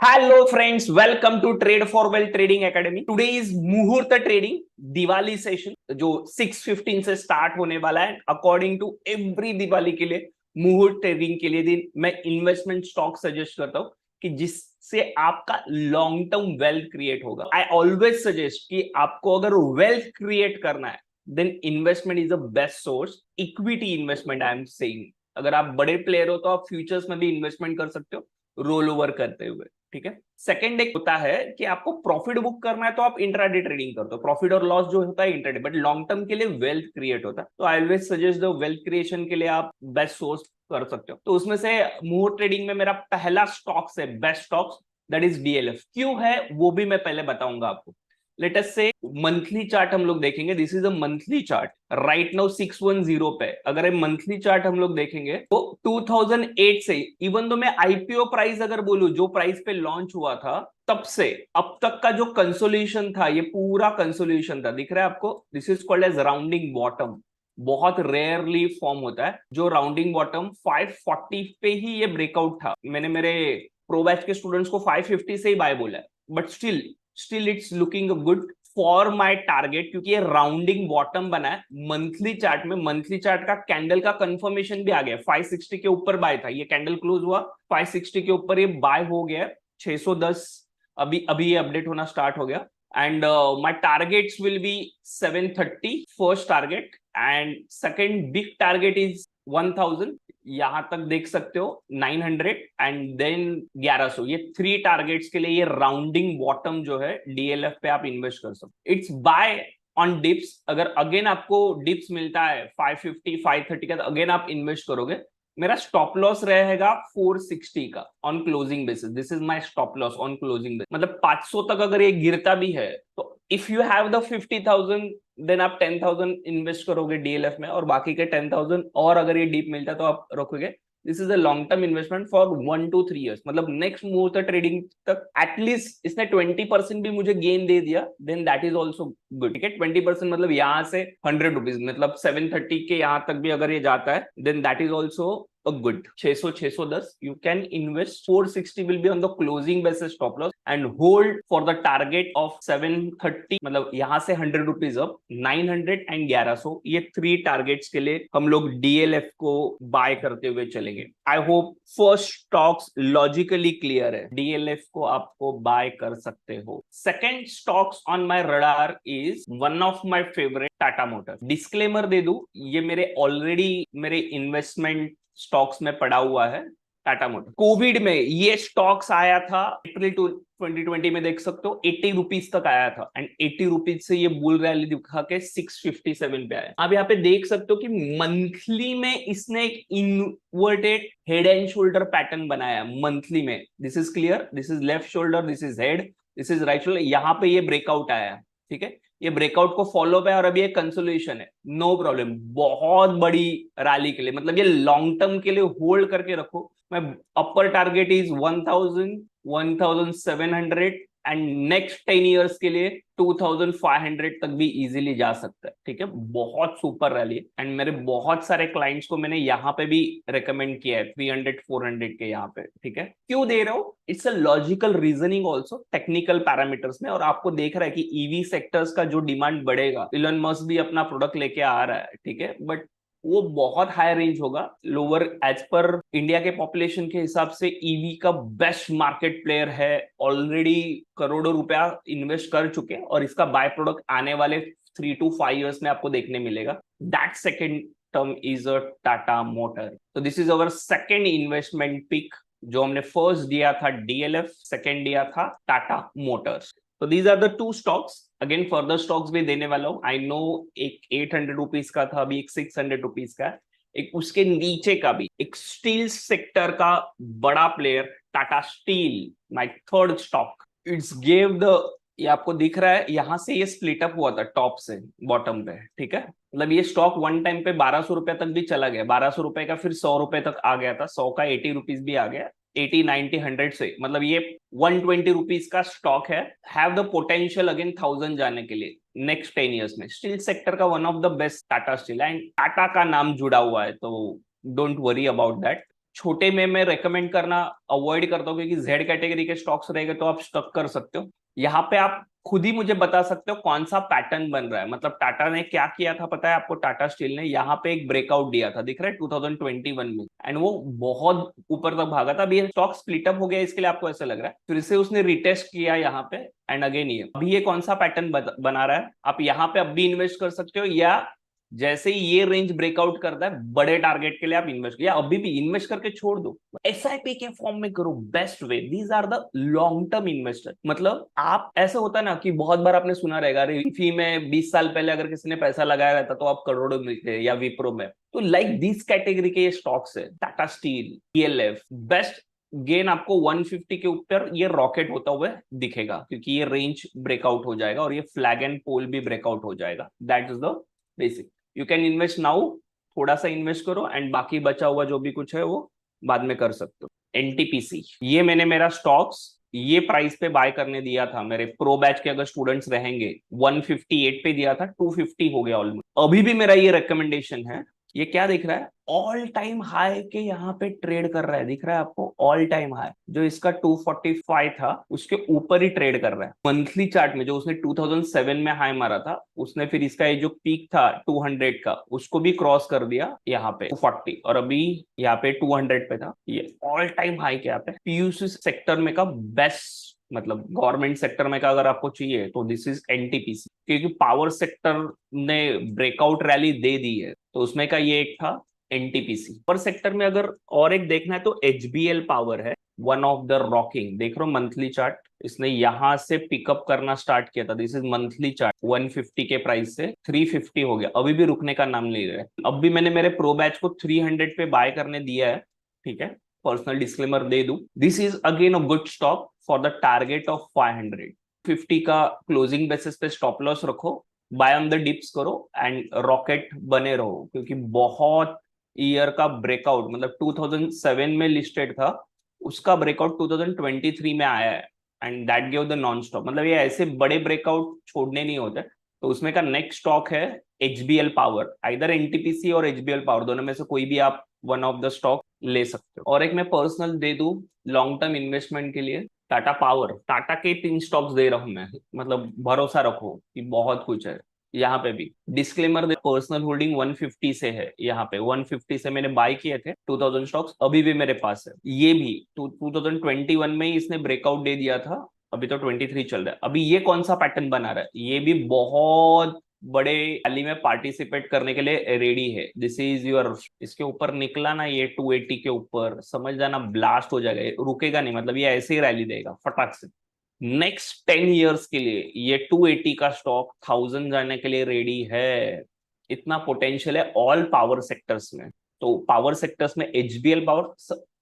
Hello friends, welcome to Trade for Well Trading Academy. Today is मुहूर्त trading Diwali session जो 6:15 से start होने वाला है. अकॉर्डिंग टू एवरी दिवाली के लिए मुहूर्त ट्रेडिंग के लिए दिन मैं इन्वेस्टमेंट स्टॉक सजेस्ट करता हूँ कि जिससे आपका लॉन्ग टर्म वेल्थ क्रिएट होगा. आई ऑलवेज सजेस्ट कि आपको अगर वेल्थ क्रिएट करना है then investment is the best source. Equity investment I am saying. अगर आप बड़े प्लेयर हो तो आप फ्यूचर्स में भी इन्वेस्टमेंट कर सकते हो रोल ओवर करते हुए. ठीक है. सेकंड एक होता है कि आपको प्रॉफिट बुक करना है तो आप इंट्राडे ट्रेडिंग करते हो. प्रॉफिट और लॉस जो होता है इंट्राडे, बट लॉन्ग टर्म के लिए वेल्थ क्रिएट होता है. तो I always suggest the wealth creation के लिए आप बेस्ट सोर्स कर सकते हो. तो उसमें से मुहूर्त ट्रेडिंग में मेरा पहला स्टॉक्स है best stocks, that is DLF. क्यों है वो भी मैं पहले बताऊंगा आपको. लेट अस से मंथली चार्ट हम लोग देखेंगे. This is a monthly chart right now 610 पे. अगर ये मंथली चार्ट हम लोग देखेंगे तो 2008 से, इवन दो मैं आईपीओ प्राइस अगर बोलूं जो प्राइस पे लॉन्च हुआ था तब से अब तक का जो कंसोलिडेशन था, ये पूरा कंसोलिडेशन था. दिख रहा है आपको. This is called as rounding bottom. बहुत रेयरली फॉर्म होता है जो राउंडिंग बॉटम 540 पे ही ये ब्रेकआउट था. मैंने मेरे प्रो बैच के स्टूडेंट्स को 550 से ही बाय बोला है, but still it's looking good for my target, क्योंकि ये राउंडिंग बॉटम बना है मंथली चार्ट में. मंथली चार्ट का कैंडल का कंफर्मेशन भी आ गया. 560 के ऊपर बाय था, ये कैंडल क्लोज हुआ 560 के ऊपर, ये बाय हो गया 610. अभी ये अपडेट होना स्टार्ट हो गया. And my targets will be 730 first target, and second big target is 1000. यहां तक देख सकते हो 900 एंड देन 1100. ये थ्री टारगेट्स के लिए ये राउंडिंग बॉटम जो है डीएलएफ पे आप इन्वेस्ट कर सकते. It's buy on dips. अगर अगेन आपको डिप्स मिलता है 550 530 का, तो अगेन आप इन्वेस्ट करोगे. मेरा स्टॉप लॉस रहेगा 460 का on closing basis. This is my stop loss on closing basis. मतलब 500 तक अगर ये गिरता भी है तो if you have the 50,000 then आप 10,000 इन्वेस्ट करोगे डीएलएफ में, और बाकी के 10,000 और अगर ये डीप मिलता है तो आप रखोगे. This is a long term investment for 1 to 3 years. मतलब नेक्स्ट मुहूर्त ट्रेडिंग तक एटलीस्ट इसने 20% भी मुझे गेन दे दिया then that is also good. ठीक है. 20% मतलब यहाँ से 100 रुपीज, मतलब 730 के यहाँ तक भी अगर ये जाता है then that is also a good. 600 610 you can invest. 460 will be on the closing basis stop loss and hold for the target of 730. मतलब यहां से 100 रुपीज अप, 900 एंड 1100. ये थ्री टारगेट्स के लिए हम लोग डीएलएफ को बाय करते हुए चलेंगे. I hope first stocks logically clear है. डीएलएफ को आपको बाय कर सकते हो. Second stocks on my radar is one of my favourite, Tata Motors. Disclaimer दे दूं, ये मेरे ऑलरेडी मेरे इन्वेस्टमेंट स्टॉक्स में पड़ा हुआ है. टाटा मोटर कोविड में ये स्टॉक्स आया था अप्रैल 2020 में, देख सकते हो 80 रुपीज तक आया था एंड 80 रुपीज से ये बुल रैली दिखा के 657 पे आया. आप यहाँ पे देख सकते हो कि मंथली में इसने एक inverted head and shoulder pattern बनाया मंथली में. This is clear. This is left shoulder, this is head, this is right shoulder. यहाँ पे ये ब्रेकआउट आया. ठीक है. ये ब्रेकआउट को फॉलो पे और अभी ये कंसोलिडेशन है. No problem. बहुत बड़ी रैली के लिए, मतलब ये लॉन्ग टर्म के लिए होल्ड करके रखो. My upper target is 1000 1700 and next 10 years के लिए 2500 तक भी इजीली जा सकता है. ठीक है. बहुत सुपर रैली है एंड मेरे बहुत सारे क्लाइंट्स को मैंने यहाँ पे भी रेकमेंड किया है 300 400 के यहाँ पे. ठीक है. क्यों दे रहा हूँ? It's a logical reasoning also technical parameters में. और आपको देख रहा है कि ईवी सेक्टर्स का जो डिमांड बढ़ेगा, इलन मस्क भी अपना प्रोडक्ट लेके आ रहा है. ठीक है. बट वो बहुत हाई रेंज होगा, लोअर. एज पर इंडिया के पॉपुलेशन के हिसाब से ईवी का बेस्ट मार्केट प्लेयर है. ऑलरेडी करोड़ों रुपया इन्वेस्ट कर चुके हैं और इसका बाय प्रोडक्ट आने वाले 3 to 5 years में आपको देखने मिलेगा. That second term is a Tata motor. तो this is our second investment pick. जो हमने फर्स्ट दिया था डीएलएफ, सेकेंड दिया था टाटा मोटर्स. तो these are the two stocks. Again further stocks भी देने वाला हूं. आई नो एक 800 रुपीज का था, अभी एक 600 रुपीज का, एक उसके नीचे का भी एक स्टील सेक्टर का बड़ा player Tata steel, my third stock. It's gave the, ये आपको दिख रहा है यहां से ये स्प्लिट अप हुआ था टॉप से बॉटम पे. ठीक है. मतलब ये स्टॉक वन टाइम पे 1200 रुपए तक भी चला गया. 1200 रुपए का फिर 100 रुपए तक आ गया था. 100 का 80 रुपीज भी आ गया. 80 90 100 से, मतलब ये 120 रुपीज का स्टॉक है. हैव द पोटेंशियल अगेन 1000 जाने के लिए नेक्स्ट 10 इयर्स में. स्टील सेक्टर का one of the best Tata steel, and Tata का नाम जुड़ा हुआ है तो डोंट वरी अबाउट दैट. छोटे में मैं रेकमेंड करना अवॉइड करता हूँ, क्योंकि जेड कैटेगरी के स्टॉक्स रहेंगे तो आप स्टक कर सकते हो। यहाँ पे आप खुद ही मुझे बता सकते हो कौन सा पैटर्न बन रहा है। मतलब टाटा ने क्या किया था पता है आपको? टाटा स्टील ने यहाँ पे एक ब्रेकआउट दिया था, दिख रहा है 2021 में, एंड वो बहुत ऊपर तक भागा था। अभी ये स्टॉक स्प्लिटअप हो गया, इसके लिए आपको ऐसा लग रहा है, फिर से उसने रिटेस्ट किया यहाँ पे, एंड अगेन ये अभी ये कौन सा पैटर्न बना रहा है। आप यहाँ पे अब भी इन्वेस्ट कर सकते हो, या जैसे ही ये रेंज ब्रेकआउट करता है बड़े टारगेट के लिए आप इन्वेस्ट, या अभी भी इन्वेस्ट करके छोड़ दो, एसआईपी के फॉर्म में करो, best way. These are the long term investor. मतलब आप ऐसा होता है ना कि बहुत बार आपने सुना रहेगा, अरे फी में 20 साल पहले अगर किसी ने पैसा लगाया रहता तो आप करोड़ों में थे, या विप्रो में। तो लाइक दिस कैटेगरी के ये स्टॉक्स है, Tata steel, ELF, best gain आपको 150 के ऊपर ये रॉकेट होता हुआ दिखेगा, क्योंकि ये रेंज ब्रेकआउट हो जाएगा और ये फ्लैग एंड पोल भी ब्रेकआउट हो जाएगा। That is the basic. You can invest now, थोड़ा सा इन्वेस्ट करो, एंड बाकी बचा हुआ जो भी कुछ है वो बाद में कर सकते हो। एनटीपीसी, ये मैंने मेरा स्टॉक्स ये प्राइस पे बाय करने दिया था, मेरे प्रो बैच के अगर स्टूडेंट्स रहेंगे 158 पे दिया था, 250 हो गया ऑलमोस्ट। अभी भी मेरा ये रिकमेंडेशन है। ये क्या दिख रहा है? ऑल टाइम हाई के यहाँ पे ट्रेड कर रहा है, दिख रहा है आपको? ऑल टाइम हाई जो इसका 245 था उसके ऊपर ही ट्रेड कर रहा है। मंथली चार्ट में जो उसने 2007 में हाई मारा था, उसने फिर इसका ये जो पीक था 200 का उसको भी क्रॉस कर दिया यहाँ पे 240, और अभी यहाँ पे 200 पे था। ये ऑल टाइम हाई के यहाँ पे पीयूसी सेक्टर में का बेस्ट, मतलब गवर्नमेंट सेक्टर में का अगर आपको चाहिए तो दिस इज एनटीपीसी, क्योंकि पावर सेक्टर ने ब्रेकआउट रैली दे दी है तो उसमें का ये एक था एनटीपीसी। पर सेक्टर में अगर और एक देखना है तो एचबीएल पावर है, वन ऑफ द रॉकिंग। देख रहे हो मंथली चार्ट, इसने यहां से पिकअप करना स्टार्ट किया था। दिस इज मंथली चार्ट, 150 के प्राइस से 350 हो गया, अभी भी रुकने का नाम नहीं ले रहा है। अब भी मैंने मेरे प्रो बैच को 300 पे बाय करने दिया है, ठीक है, पर्सनल डिस्क्लेमर दे दूं। This is again a good stock for the target of 550 का क्लोजिंग बेसिस पे स्टॉप लॉस रखो, बाय ऑन द डिप्स करो, एंड रॉकेट बने रहो, क्योंकि बहुत ईयर का ब्रेकआउट, मतलब 2007 में लिस्टेड था, उसका ब्रेकआउट 2023 में आया है, and that give the non stop. मतलब ये ऐसे बड़े ब्रेकआउट छोड़ने नहीं होते। तो उसमें का नेक्स्ट स्टॉक है एचबीएल पावर, आइदर एनटीपीसी और एचबीएल पावर, दोनों में से कोई भी आप वन ऑफ द स्टॉक ले सकते हो। और एक मैं पर्सनल दे दूं लॉन्ग टर्म इन्वेस्टमेंट के लिए, टाटा पावर। टाटा के 3 स्टॉक्स दे रहा हूं मैं, मतलब भरोसा रखो कि बहुत कुछ है। यहाँ पे भी डिस्क्लेमर दे, पर्सनल होल्डिंग 150 से है, यहाँ पे 150 से मैंने बाय किए थे 2000 स्टॉक्स, अभी भी मेरे पास है। ये भी 2021 में ही इसने ब्रेकआउट दे दिया था, अभी तो 23 चल रहा है। अभी ये कौन सा पैटर्न बना रहा है? ये भी बहुत बड़े रैली में पार्टिसिपेट करने के लिए रेडी है। दिस इज योर, इसके ऊपर निकला ना ये 280 के ऊपर, समझ जाना ब्लास्ट हो जाएगा, रुकेगा नहीं। मतलब ये ऐसे ही रैली देगा फटाक से। नेक्स्ट 10 इयर्स के लिए ये 280 का स्टॉक 1000 जाने के लिए रेडी है। इतना पोटेंशियल है ऑल पावर सेक्टर्स में। तो पावर सेक्टर्स में एचबीएल पावर,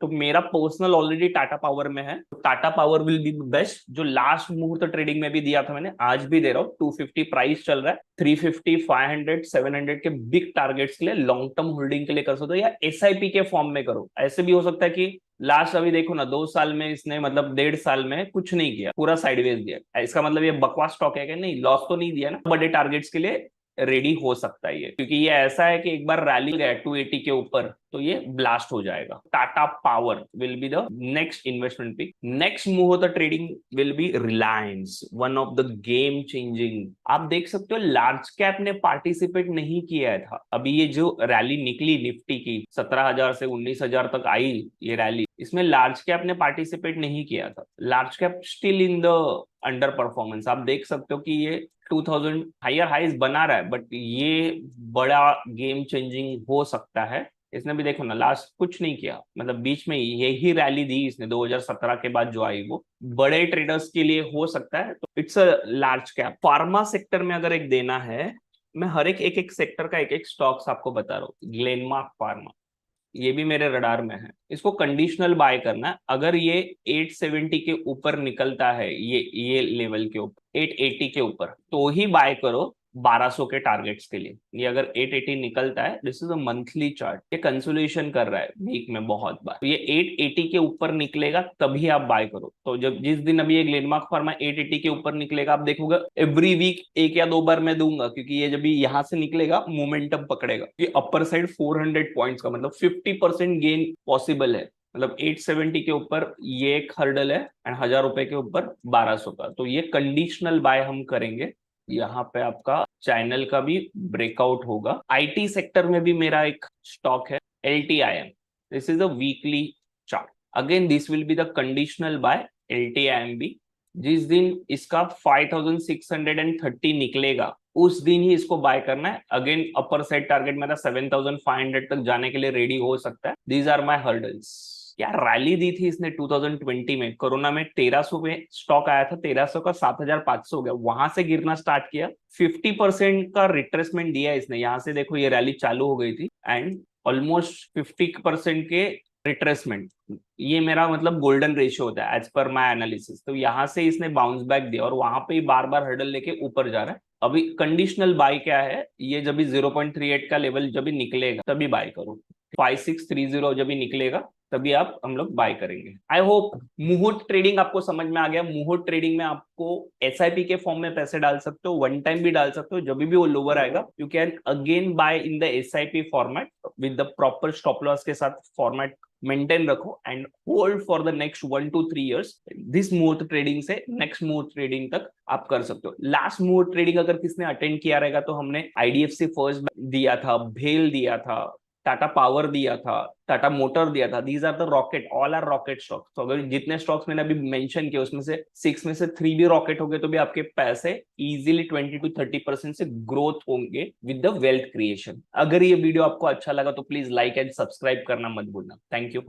तो मेरा पर्सनल ऑलरेडी टाटा पावर में है, तो Tata Power will B best. जो लास्ट मुहूर्त ट्रेडिंग में भी दिया था मैंने, आज भी दे रहा हूँ। 250 प्राइस चल रहा है, 350, 500, 700 के बिग टारगेट्स के लिए लॉन्ग टर्म होल्डिंग के लिए कर सकते हो, या एसआईपी के फॉर्म में करो। ऐसे भी हो सकता है कि लास्ट अभी देखो ना 2 साल में इसने, मतलब 1.5 साल में कुछ नहीं किया, पूरा साइडवेज दिया। इसका मतलब ये बकवास स्टॉक है कि नहीं? लॉस तो नहीं दिया ना? बड़े टारगेट्स के लिए रेडी हो सकता है ये, क्योंकि ये ऐसा है कि एक बार रैली गया 280 के ऊपर तो ये ब्लास्ट हो जाएगा। Tata Power will be the next investment pick. Next move of the trading will be Reliance, one of the game changing. आप देख सकते हो लार्ज कैप ने पार्टिसिपेट नहीं किया था। अभी ये जो रैली निकली निफ्टी की 17,000 से 19,000 तक आई ये रैली, इसमें लार्ज कैप ने पार्टिसिपेट नहीं किया था। Large cap still in the under performance. आप देख सकते हो कि ये 2000 हायर हाइज बना रहा है, बट ये बड़ा गेम चेंजिंग हो सकता है। इसने भी देखो ना लास्ट कुछ नहीं किया, मतलब बीच में यही रैली दी इसने 2017 के बाद जो आई, वो बड़े ट्रेडर्स के लिए हो सकता है। तो it's a large cap. Pharma sector में अगर एक देना है, मैं हर एक सेक्टर का एक स्टॉक्स आपको बता रहा हूँ। ग्लेनमार्क फार्मा, ये भी मेरे रडार में है। इसको कंडीशनल बाय करना है। अगर ये 870 के ऊपर निकलता है, ये लेवल के ऊपर 880 के ऊपर, तो ही बाय करो। 1200 के टारगेट्स के लिए। ये अगर 880 निकलता है, this is a monthly chart, ये कंसोलिडेशन कर रहा है वीक में बहुत बार, तो ये 880 के ऊपर निकलेगा तभी आप बाय करो। तो जब जिस दिन अभी ये ग्लेनमार्क फार्मा 880 के ऊपर निकलेगा, आप देखोगे एवरी वीक 1 या 2 बार मैं दूंगा, क्योंकि ये जब यहाँ से निकलेगा मोमेंटम पकड़ेगा। ये अपर साइड 400 पॉइंट्स का मतलब 50% गेन पॉसिबल है। मतलब 870 के ऊपर ये एक हर्डल है एंड 1000 रुपए के ऊपर 1200 का, तो ये कंडीशनल बाय हम करेंगे। यहाँ पे आपका चैनल का भी ब्रेकआउट होगा। आईटी सेक्टर में भी मेरा एक स्टॉक है LTIM, this is a weekly chart. Again this will be the conditional buy LTIM भी। जिस दिन इसका 5630 निकलेगा उस दिन ही इसको बाय करना है। अगेन अपर साइड टारगेट मेरा 7500 तक जाने के लिए रेडी हो सकता है। These are my hurdles. क्या रैली दी थी इसने 2020 में, कोरोना में 1300 में स्टॉक आया था, 1300 का 7500 हो गया, वहां से गिरना स्टार्ट किया, 50% का रिट्रेसमेंट दिया इसने। यहाँ से देखो ये रैली चालू हो गई थी एंड ऑलमोस्ट 50% के रिट्रेसमेंट। ये मेरा मतलब गोल्डन रेशियो होता है एज पर माय एनालिसिस। तो यहाँ से इसने बाउंस बैक दिया और वहां पे ही बार बार हर्डल लेके ऊपर जा रहा है। अभी कंडीशनल बाय क्या है, ये जब भी 0.38 का लेवल जब भी निकलेगा तभी बाय करो। 5630 जब भी निकलेगा तभी आप हम लोग बाय करेंगे। आई होप मुहूर्त ट्रेडिंग आपको समझ में आ गया। मुहूर्त ट्रेडिंग में आपको SIP के फॉर्म में पैसे डाल सकते हो, वन टाइम भी डाल सकते हो। जब भी वो लोअर आएगा you can again buy in the SIP format with the proper stop loss के साथ फॉर्मेट मेंटेन रखो and hold for the next 1 to 3 years। This muhurat trading से नेक्स्ट मुहूर्त ट्रेडिंग तक आप कर सकते हो। लास्ट मुहूर्त ट्रेडिंग अगर किसने अटेंड किया रहेगा तो हमने IDFC फर्स्ट दिया था, भेल दिया था, टाटा पावर दिया था, टाटा मोटर दिया था। These are the rocket, all are rocket stocks. तो अगर जितने स्टॉक्स मैंने अभी मेंशन किए उसमें से 6 में से 3 भी रॉकेट हो गए तो भी आपके पैसे इजीली 20 to 30% से ग्रोथ होंगे विद द वेल्थ क्रिएशन। अगर ये वीडियो आपको अच्छा लगा तो प्लीज लाइक एंड सब्सक्राइब करना मत भूलना। Thank you.